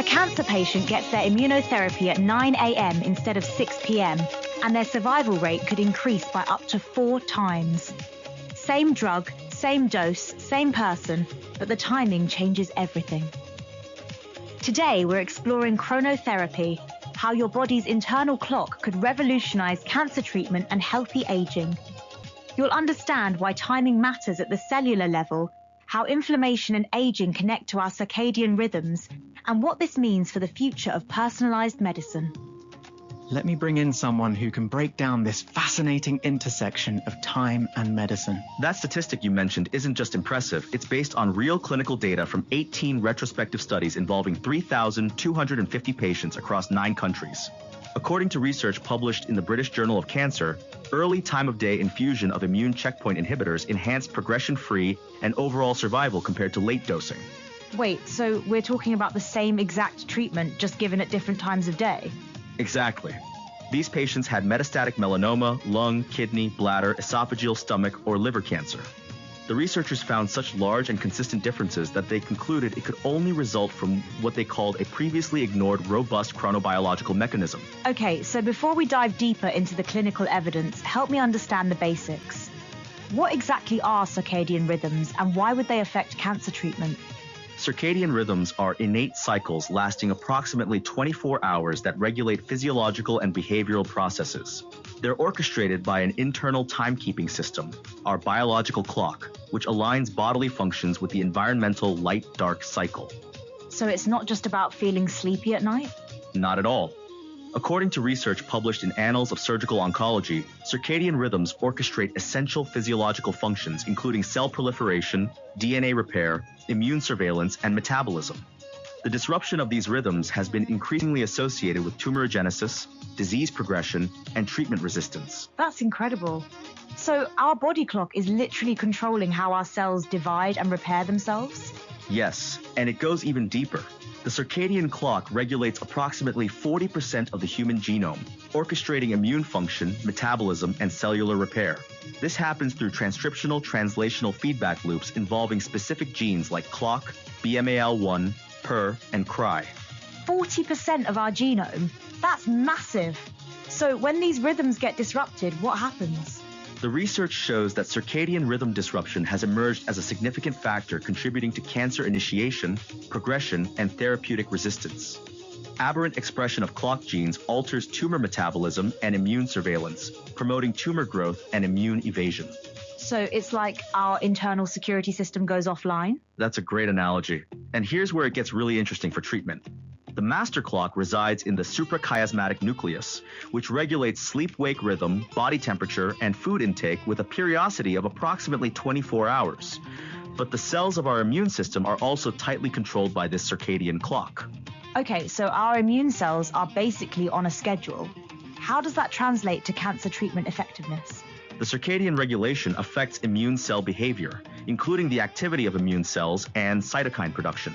cancer patient gets their immunotherapy at 9 a.m. instead of 6 p.m., and their survival rate could increase by up to 4 times. Same drug, same dose, same person, but the timing changes everything. Today, we're exploring chronotherapy, how your body's internal clock could revolutionize cancer treatment and healthy aging. You'll understand why timing matters at the cellular level, how inflammation and aging connect to our circadian rhythms, and what this means for the future of personalized medicine. Let me bring in someone who can break down this fascinating intersection of time and medicine. That statistic you mentioned isn't just impressive, it's based on real clinical data from 18 retrospective studies involving 3,250 patients across 9 countries. According to research published in the British Journal of Cancer, early time-of-day infusion of immune checkpoint inhibitors enhanced progression-free and overall survival compared to late dosing. Wait, so we're talking about the same exact treatment, just given at different times of day? Exactly. These patients had metastatic melanoma, lung, kidney, bladder, esophageal, stomach, or liver cancer. The researchers found such large and consistent differences that they concluded it could only result from what they called a previously ignored robust chronobiological mechanism. Okay, so before we dive deeper into the clinical evidence, help me understand the basics. What exactly are circadian rhythms, and why would they affect cancer treatment? Circadian rhythms are innate cycles lasting approximately 24 hours that regulate physiological and behavioral processes. They're orchestrated by an internal timekeeping system, our biological clock, which aligns bodily functions with the environmental light-dark cycle. So it's not just about feeling sleepy at night? Not at all. According to research published in Annals of Surgical Oncology, circadian rhythms orchestrate essential physiological functions including cell proliferation, DNA repair, immune surveillance, and metabolism. The disruption of these rhythms has been increasingly associated with tumorigenesis, disease progression, and treatment resistance. That's incredible. So our body clock is literally controlling how our cells divide and repair themselves? Yes, and it goes even deeper. The circadian clock regulates approximately 40% of the human genome, orchestrating immune function, metabolism, and cellular repair. This happens through transcriptional translational feedback loops involving specific genes like clock, BMAL1, PER, and CRY. 40% of our genome? That's massive. So when these rhythms get disrupted, what happens? The research shows that circadian rhythm disruption has emerged as a significant factor contributing to cancer initiation, progression, and therapeutic resistance. Aberrant expression of clock genes alters tumor metabolism and immune surveillance, promoting tumor growth and immune evasion. So it's like our internal security system goes offline? That's a great analogy. And here's where it gets really interesting for treatment. The master clock resides in the suprachiasmatic nucleus, which regulates sleep-wake rhythm, body temperature, and food intake with a periodicity of approximately 24 hours. But the cells of our immune system are also tightly controlled by this circadian clock. Okay, so our immune cells are basically on a schedule. How does that translate to cancer treatment effectiveness? The circadian regulation affects immune cell behavior, including the activity of immune cells and cytokine production.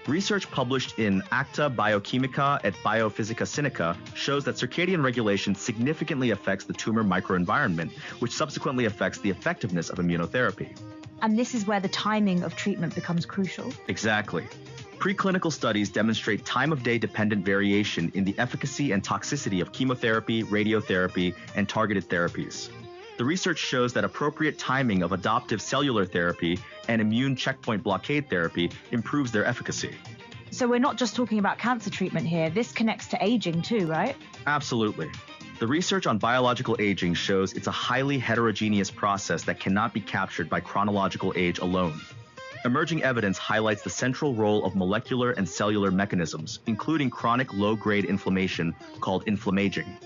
Research published in Acta Biochimica et Biophysica Sinica shows that circadian regulation significantly affects the tumor microenvironment, which subsequently affects the effectiveness of immunotherapy. And this is where the timing of treatment becomes crucial? Exactly. Preclinical studies demonstrate time-of-day dependent variation in the efficacy and toxicity of chemotherapy, radiotherapy, and targeted therapies. The research shows that appropriate timing of adoptive cellular therapy and immune checkpoint blockade therapy improves their efficacy. So we're not just talking about cancer treatment here. This connects to aging too, right? Absolutely. The research on biological aging shows it's a highly heterogeneous process that cannot be captured by chronological age alone. Emerging evidence highlights the central role of molecular and cellular mechanisms, including chronic low-grade inflammation called inflammaging.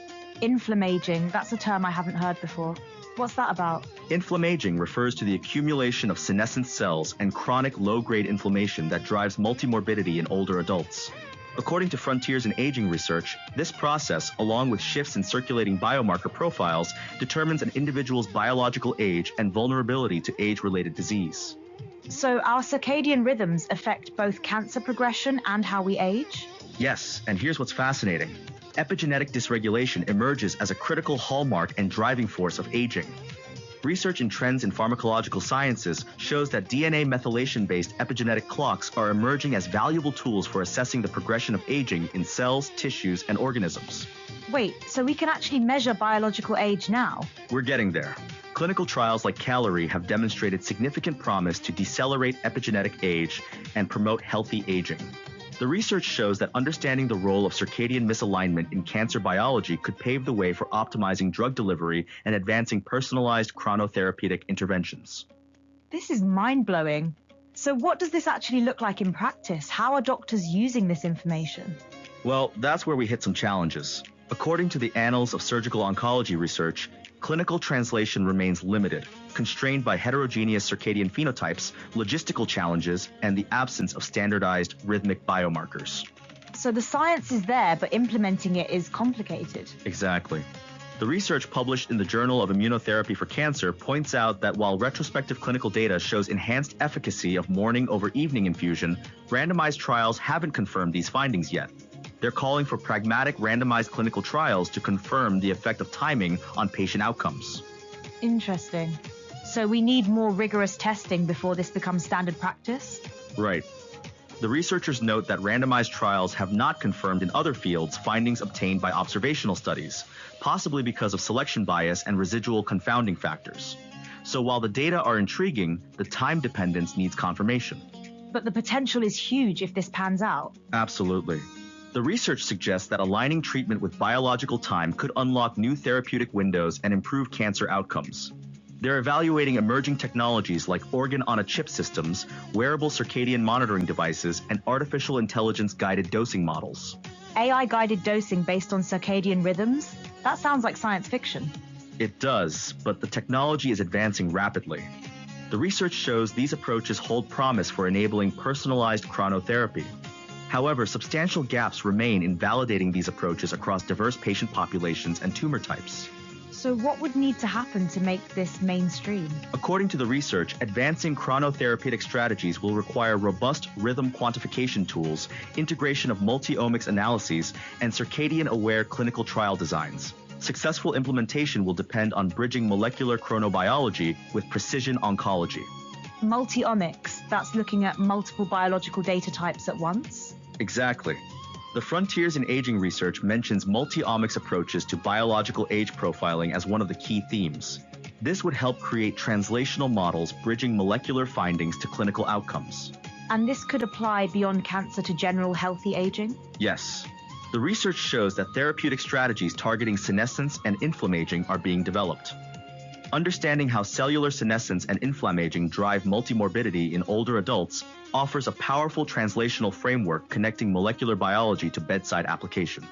Inflammaging, that's a term I haven't heard before. What's that about? Inflammaging refers to the accumulation of senescent cells and chronic low-grade inflammation that drives multimorbidity in older adults. According to Frontiers in Aging research, this process, along with shifts in circulating biomarker profiles, determines an individual's biological age and vulnerability to age-related disease. So our circadian rhythms affect both cancer progression and how we age? Yes, and here's what's fascinating. Epigenetic dysregulation emerges as a critical hallmark and driving force of aging. Research in Trends in Pharmacological Sciences shows that DNA methylation-based epigenetic clocks are emerging as valuable tools for assessing the progression of aging in cells, tissues, and organisms. Wait, so we can actually measure biological age now? We're getting there. Clinical trials like Calorie have demonstrated significant promise to decelerate epigenetic age and promote healthy aging. The research shows that understanding the role of circadian misalignment in cancer biology could pave the way for optimizing drug delivery and advancing personalized chronotherapeutic interventions. This is mind-blowing. So what does this actually look like in practice? How are doctors using this information? Well, that's where we hit some challenges. According to the Annals of Surgical Oncology Research, clinical translation remains limited, constrained by heterogeneous circadian phenotypes, logistical challenges, and the absence of standardized rhythmic biomarkers. So the science is there, but implementing it is complicated. Exactly. The research published in the Journal of Immunotherapy for Cancer points out that while retrospective clinical data shows enhanced efficacy of morning over evening infusion, randomized trials haven't confirmed these findings yet. They're calling for pragmatic randomized clinical trials to confirm the effect of timing on patient outcomes. Interesting. So we need more rigorous testing before this becomes standard practice? Right. The researchers note that randomized trials have not confirmed in other fields findings obtained by observational studies, possibly because of selection bias and residual confounding factors. So while the data are intriguing, the time dependence needs confirmation. But the potential is huge if this pans out. Absolutely. The research suggests that aligning treatment with biological time could unlock new therapeutic windows and improve cancer outcomes. They're evaluating emerging technologies like organ-on-a-chip systems, wearable circadian monitoring devices, and artificial intelligence-guided dosing models. AI-guided dosing based on circadian rhythms? That sounds like science fiction. It does, but the technology is advancing rapidly. The research shows these approaches hold promise for enabling personalized chronotherapy. However, substantial gaps remain in validating these approaches across diverse patient populations and tumor types. So what would need to happen to make this mainstream? According to the research, advancing chronotherapeutic strategies will require robust rhythm quantification tools, integration of multi-omics analyses, and circadian-aware clinical trial designs. Successful implementation will depend on bridging molecular chronobiology with precision oncology. Multi-omics, that's looking at multiple biological data types at once? Exactly. The Frontiers in Aging research mentions multi-omics approaches to biological age profiling as one of the key themes. This would help create translational models bridging molecular findings to clinical outcomes. And this could apply beyond cancer to general healthy aging? Yes. The research shows that therapeutic strategies targeting senescence and inflammaging are being developed. Understanding how cellular senescence and inflammaging drive multimorbidity in older adults offers a powerful translational framework connecting molecular biology to bedside application.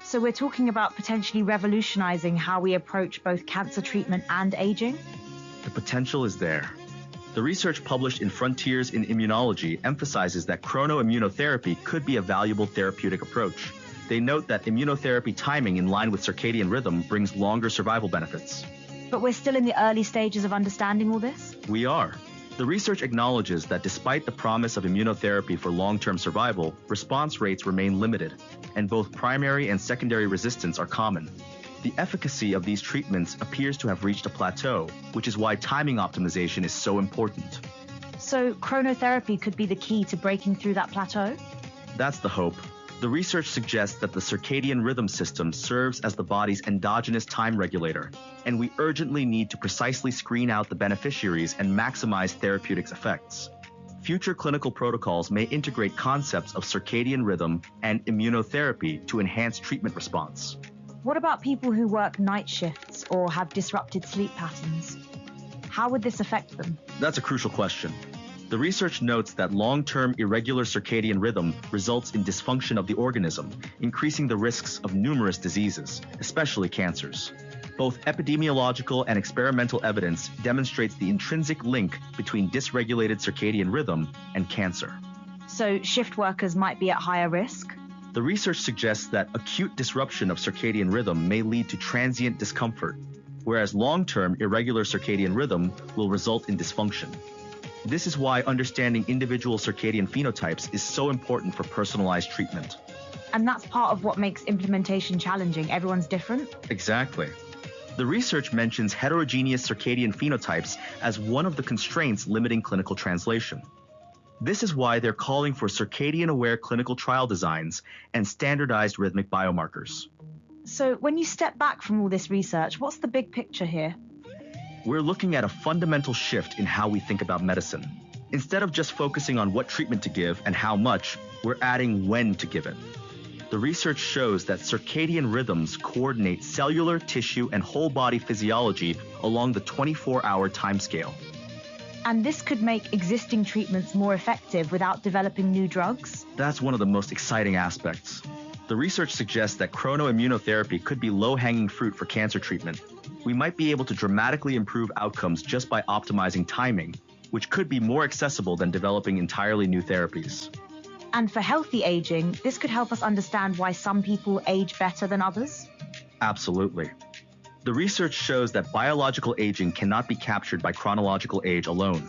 So we're talking about potentially revolutionizing how we approach both cancer treatment and aging? The potential is there. The research published in Frontiers in Immunology emphasizes that chronoimmunotherapy could be a valuable therapeutic approach. They note that immunotherapy timing in line with circadian rhythm brings longer survival benefits. But we're still in the early stages of understanding all this? We are. The research acknowledges that despite the promise of immunotherapy for long-term survival, response rates remain limited, and both primary and secondary resistance are common. The efficacy of these treatments appears to have reached a plateau, which is why timing optimization is so important. So chronotherapy could be the key to breaking through that plateau? That's the hope. The research suggests that the circadian rhythm system serves as the body's endogenous time regulator, and we urgently need to precisely screen out the beneficiaries and maximize therapeutics effects. Future clinical protocols may integrate concepts of circadian rhythm and immunotherapy to enhance treatment response. What about people who work night shifts or have disrupted sleep patterns? How would this affect them? That's a crucial question. The research notes that long-term irregular circadian rhythm results in dysfunction of the organism, increasing the risks of numerous diseases, especially cancers. Both epidemiological and experimental evidence demonstrates the intrinsic link between dysregulated circadian rhythm and cancer. So shift workers might be at higher risk? The research suggests that acute disruption of circadian rhythm may lead to transient discomfort, whereas long-term irregular circadian rhythm will result in dysfunction. This is why understanding individual circadian phenotypes is so important for personalized treatment. And that's part of what makes implementation challenging. Everyone's different? Exactly. The research mentions heterogeneous circadian phenotypes as one of the constraints limiting clinical translation. This is why they're calling for circadian-aware clinical trial designs and standardized rhythmic biomarkers. So when you step back from all this research, what's the big picture here? We're looking at a fundamental shift in how we think about medicine. Instead of just focusing on what treatment to give and how much, we're adding when to give it. The research shows that circadian rhythms coordinate cellular, tissue, and whole body physiology along the 24-hour timescale. And this could make existing treatments more effective without developing new drugs? That's one of the most exciting aspects. The research suggests that chronoimmunotherapy could be low-hanging fruit for cancer treatment. We might be able to dramatically improve outcomes just by optimizing timing, which could be more accessible than developing entirely new therapies. And for healthy aging, this could help us understand why some people age better than others? Absolutely. The research shows that biological aging cannot be captured by chronological age alone.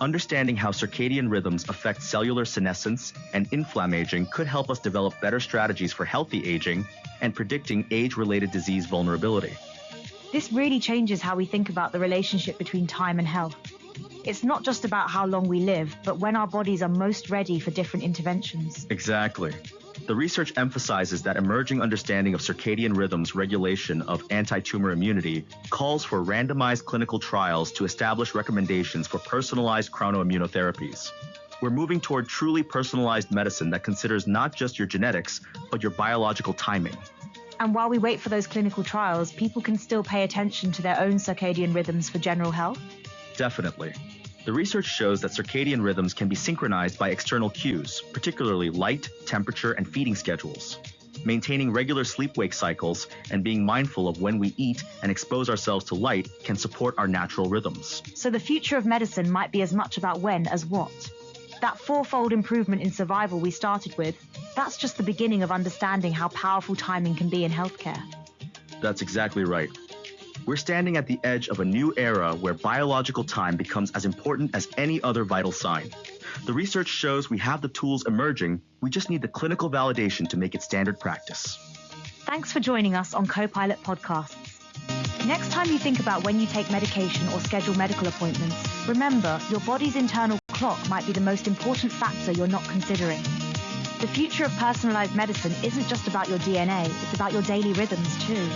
Understanding how circadian rhythms affect cellular senescence and inflammation could help us develop better strategies for healthy aging and predicting age-related disease vulnerability. This really changes how we think about the relationship between time and health. It's not just about how long we live, but when our bodies are most ready for different interventions. Exactly. The research emphasizes that emerging understanding of circadian rhythms regulation of anti-tumor immunity calls for randomized clinical trials to establish recommendations for personalized chronoimmunotherapies. We're moving toward truly personalized medicine that considers not just your genetics, but your biological timing. And while we wait for those clinical trials, people can still pay attention to their own circadian rhythms for general health? Definitely. The research shows that circadian rhythms can be synchronized by external cues, particularly light, temperature, and feeding schedules. Maintaining regular sleep-wake cycles and being mindful of when we eat and expose ourselves to light can support our natural rhythms. So the future of medicine might be as much about when as what. That fourfold improvement in survival we started with, that's just the beginning of understanding how powerful timing can be in healthcare. That's exactly right. We're standing at the edge of a new era where biological time becomes as important as any other vital sign. The research shows we have the tools emerging, we just need the clinical validation to make it standard practice. Thanks for joining us on Copilot Podcasts. Next time you think about when you take medication or schedule medical appointments, remember your body's internal clock might be the most important factor you're not considering. The future of personalized medicine isn't just about your DNA, it's about your daily rhythms too.